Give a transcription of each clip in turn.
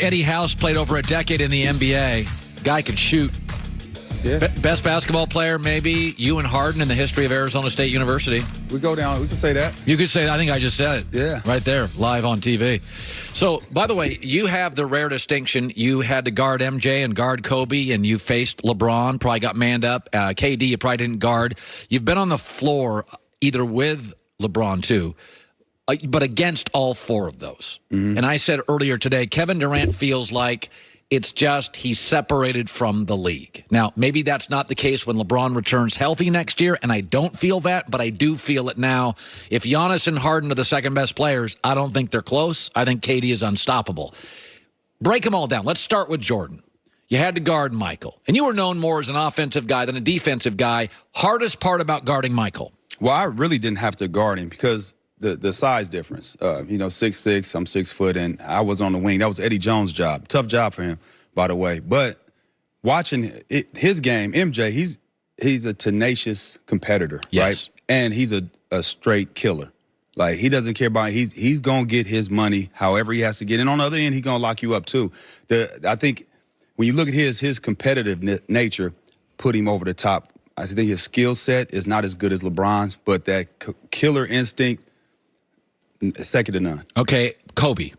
Eddie House played over a decade in the NBA. Guy could shoot. Yeah. Best basketball player, maybe you and Harden in the history of Arizona State University. We go down. We can say that. You could say that. I think I just said it. Yeah. Right there, live on TV. So, by the way, you have the rare distinction. You had to guard MJ and guard Kobe, and you faced LeBron, probably got manned up. KD, you probably didn't guard. You've been on the floor either with LeBron, too, but against all four of those. And I said earlier today, Kevin Durant feels like it's just he's separated from the league. Now, maybe that's not the case when LeBron returns healthy next year, and I don't feel that, but I do feel it now. If Giannis and Harden are the second-best players, I don't think they're close. I think KD is unstoppable. Break them all down. Let's start with Jordan. You had to guard Michael, and you were known more as an offensive guy than a defensive guy. Hardest part about guarding Michael? Well, I really didn't have to guard him because the size difference. 6'6", I'm 6 foot, and I was on the wing. That was Eddie Jones' job. Tough job for him, by the way. But watching his game, MJ, he's a tenacious competitor, right? And he's a straight killer. Like, he doesn't care about he's gonna get his money however he has to get. And on the other end, he's gonna lock you up too. I think when you look at his competitive nature, put him over the top. I think his skill set is not as good as LeBron's, but that killer instinct, second to none. Okay, Kobe.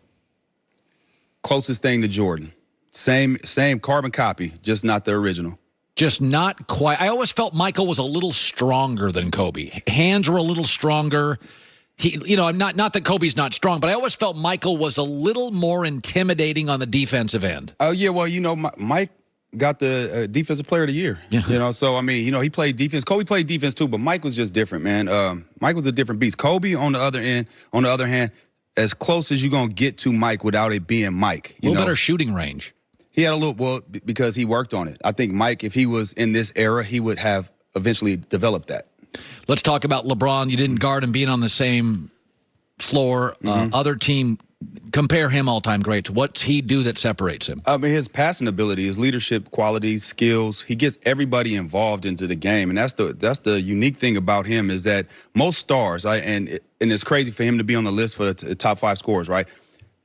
Closest thing to Jordan. Same carbon copy, just not the original. Just not quite. I always felt Michael was a little stronger than Kobe. Hands were a little stronger. Not that Kobe's not strong, but I always felt Michael was a little more intimidating on the defensive end. Oh, yeah, well, Mike got the Defensive Player of the Year. Yeah. So, I mean, he played defense. Kobe played defense too, but Mike was just different, man. Mike was a different beast. Kobe, on the other hand, as close as you're going to get to Mike without it being Mike. A little better shooting range. He had because he worked on it. I think Mike, if he was in this era, he would have eventually developed that. Let's talk about LeBron. You didn't guard him being on the same floor. Other team, compare him all-time greats. What's he do that separates him? I mean, his passing ability, his leadership qualities, skills. He gets everybody involved into the game, and that's the unique thing about him is that most stars, and it's crazy for him to be on the list for the top 5 scorers, right?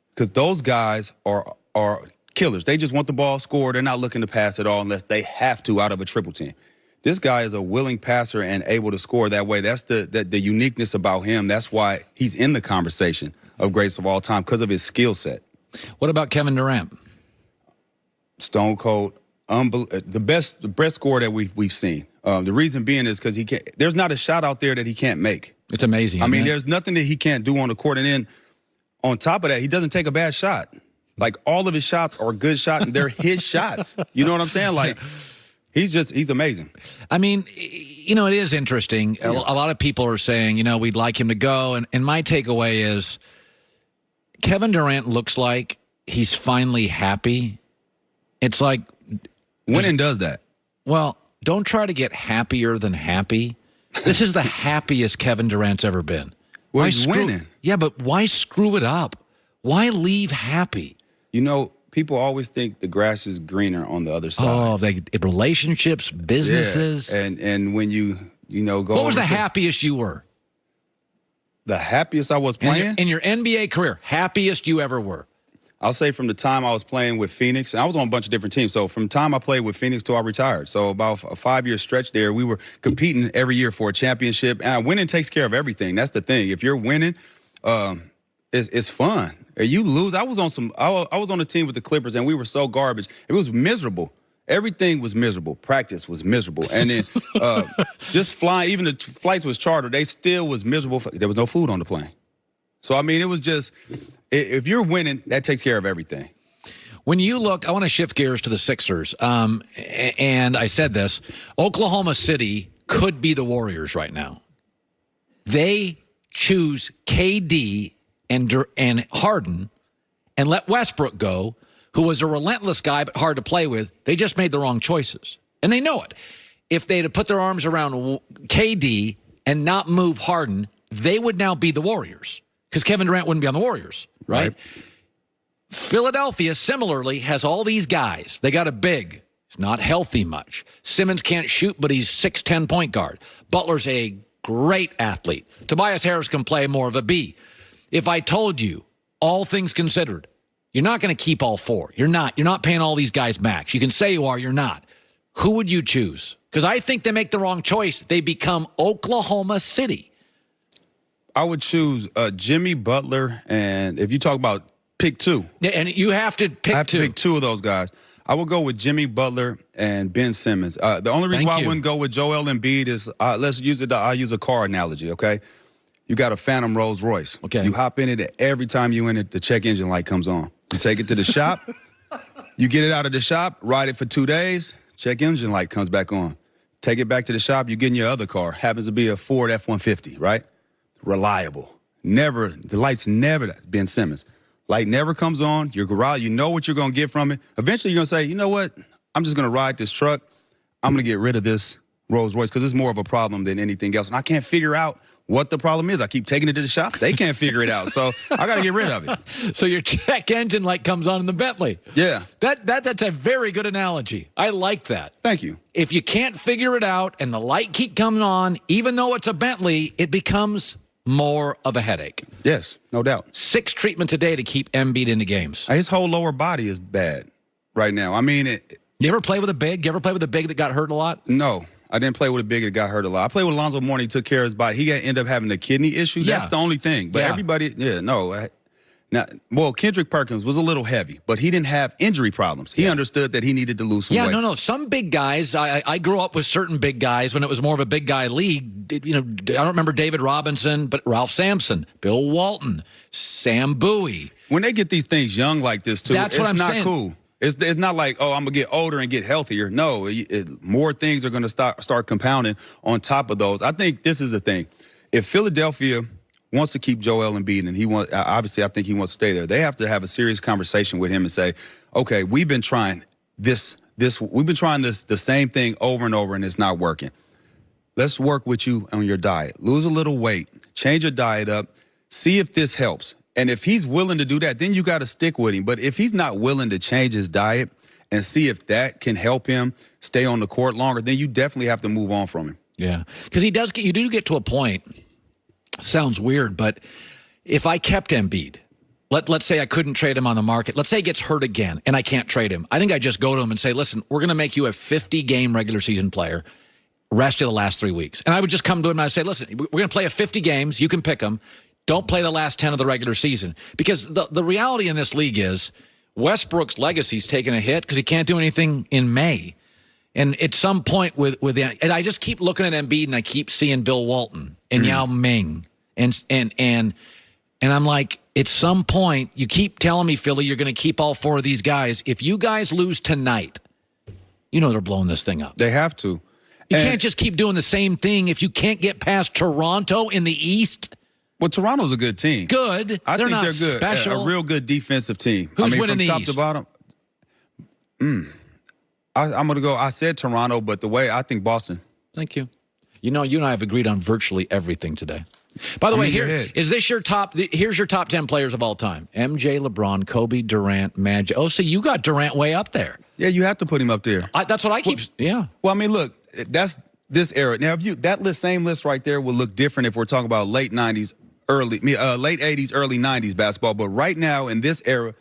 Because those guys are killers. They just want the ball scored. They're not looking to pass at all unless they have to out of a triple team. This guy is a willing passer and able to score that way. That's the uniqueness about him. That's why he's in the conversation of greatest of all time, because of his skill set. What about Kevin Durant? Stone cold, the best scorer that we've seen. The reason being is because there's not a shot out there that he can't make. It's amazing. I mean, there's nothing that he can't do on the court. And then on top of that, he doesdoesn't take a bad shot. Like, all of his shots are good shots, and they're his shots. You know what I'm saying? Like, he's amazing. I mean, it is interesting. Yeah. A lot of people are saying, we'd like him to go. And my takeaway is Kevin Durant looks like he's finally happy. It's like winning does that. Well, don't try to get happier than happy. This is the happiest Kevin Durant's ever been. Well, he's winning. Yeah, but why screw it up? Why leave happy? People always think the grass is greener on the other side. Oh, relationships, businesses. Yeah. And when you go. What was the happiest you were? The happiest I was playing? In your NBA career, happiest you ever were? I'll say from the time I was playing with Phoenix, and I was on a bunch of different teams. So from the time I played with Phoenix till I retired. So about a 5-year stretch there, we were competing every year for a championship. And winning takes care of everything. That's the thing. If you're winning, it's fun. You lose. I was on a team with the Clippers, and we were so garbage. It was miserable. Everything was miserable. Practice was miserable. And then just flying, even the flights was chartered, they still was miserable. There was no food on the plane. So, I mean, it was just, if you're winning, that takes care of everything. When you look, I want to shift gears to the Sixers. And I said this, Oklahoma City could be the Warriors right now. They choose KD and Harden and let Westbrook go, who was a relentless guy but hard to play with. They just made the wrong choices, and they know it. If they'd have put their arms around KD and not move Harden, they would now be the Warriors because Kevin Durant wouldn't be on the Warriors, right? Philadelphia, similarly, has all these guys. They got a big. He's not healthy much. Simmons can't shoot, but he's 6'10" point guard. Butler's a great athlete. Tobias Harris can play more of a B. If I told you, all things considered, You're not going to keep all 4. You're not. You're not paying all these guys max. You can say you are. You're not. Who would you choose? Because I think they make the wrong choice. They become Oklahoma City. I would choose Jimmy Butler, and if you talk about pick 2. Yeah, and you have to pick 2. I have to pick 2 of those guys. I would go with Jimmy Butler and Ben Simmons. The only reason why I wouldn't go with Joel Embiid is let's use it. I'll use a car analogy, okay? You got a Phantom Rolls Royce. Okay. You hop in it, every time you in it, the check engine light comes on. You take it to the shop. You get it out of the shop, ride it for 2 days, check engine light comes back on. Take it back to the shop, you get in your other car. Happens to be a Ford F-150, right? Reliable. Never, the light's never, Ben Simmons. Light never comes on. Your garage, you know what you're going to get from it. Eventually, you're going to say, you know what? I'm just going to ride this truck. I'm going to get rid of this Rolls Royce because it's more of a problem than anything else. And I can't figure out what the problem is. I keep taking it to the shop. They can't figure it out. So I got to get rid of it. So your check engine light comes on in the Bentley. Yeah. That's a very good analogy. I like that. Thank you. If you can't figure it out and the light keep coming on, even though it's a Bentley, it becomes more of a headache. Yes, no doubt. 6 treatments a day to keep Embiid into games. His whole lower body is bad right now. I mean, You ever play with a big? You ever play with a big that got hurt a lot? No, I didn't play with a big that got hurt a lot. I played with Alonzo Mourning. He took care of his body. He ended up having a kidney issue. That's the only thing. But everybody, Kendrick Perkins was a little heavy, but he didn't have injury problems. He understood that he needed to lose some weight. No. Some big guys, I grew up with certain big guys when it was more of a big guy league. I don't remember David Robinson, but Ralph Sampson, Bill Walton, Sam Bowie. When they get these things young like this, too, That's what I'm not saying. Cool. It's not like, oh, I'm going to get older and get healthier. No, more things are going to start compounding on top of those. I think this is the thing. If Philadelphia wants to keep Joel Embiid, and obviously I think he wants to stay there, they have to have a serious conversation with him and say, okay, we've been trying the same thing over and over, and it's not working. Let's work with you on your diet. Lose a little weight. Change your diet up. See if this helps. And if he's willing to do that, then you got to stick with him. But if he's not willing to change his diet and see if that can help him stay on the court longer, then you definitely have to move on from him. Yeah, because you do get to a point. Sounds weird, but if I kept Embiid, let's say I couldn't trade him on the market. Let's say he gets hurt again and I can't trade him. I think I just go to him and say, listen, we're going to make you a 50-game regular season player, rest of the last 3 weeks. And I would just come to him and I'd say, listen, we're going to play 50 games. You can pick them. Don't play the last 10 of the regular season. Because the reality in this league is Westbrook's legacy's taking a hit because he can't do anything in May. And at some point and I just keep looking at Embiid and I keep seeing Bill Walton and Yao Ming. And I'm like, at some point, you keep telling me, Philly, you're going to keep all 4 of these guys. If you guys lose tonight, they're blowing this thing up. They have to. You can't just keep doing the same thing if you can't get past Toronto in the East. Well, Toronto's a good team. Good. I think they're good. Special. A real good defensive team. Who's winning the from top East? to bottom. I'm going to go. I said Toronto, but the way I think Boston. Thank you. You and I have agreed on virtually everything today. By the way, here's your top 10 players of all time. MJ, LeBron, Kobe, Durant, Magic. Oh, so you got Durant way up there. Yeah, you have to put him up there. That's what I keep. Yeah. Well, I mean, look, that's this era. Now, that same list right there will look different if we're talking about late 90s, late 80s, early 90s basketball. But right now in this era,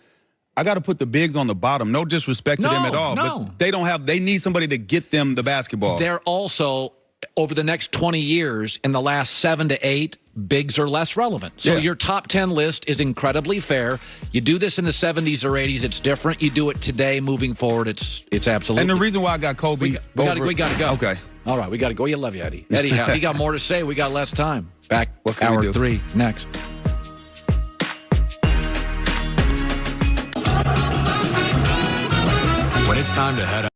I got to put the bigs on the bottom. No disrespect to them at all. No. But they need somebody to get them the basketball. They're also, over the next 20 years, in the last 7 to 8, bigs are less relevant. So your top 10 list is incredibly fair. You do this in the 70s or 80s, it's different. You do it today, moving forward, it's absolutely. And the reason why I got Kobe. We got to go. Okay. All right, we got to go. You love you, Eddie. Eddie, he got more to say. We got less time. Back hour 3 next. When it's time to head out.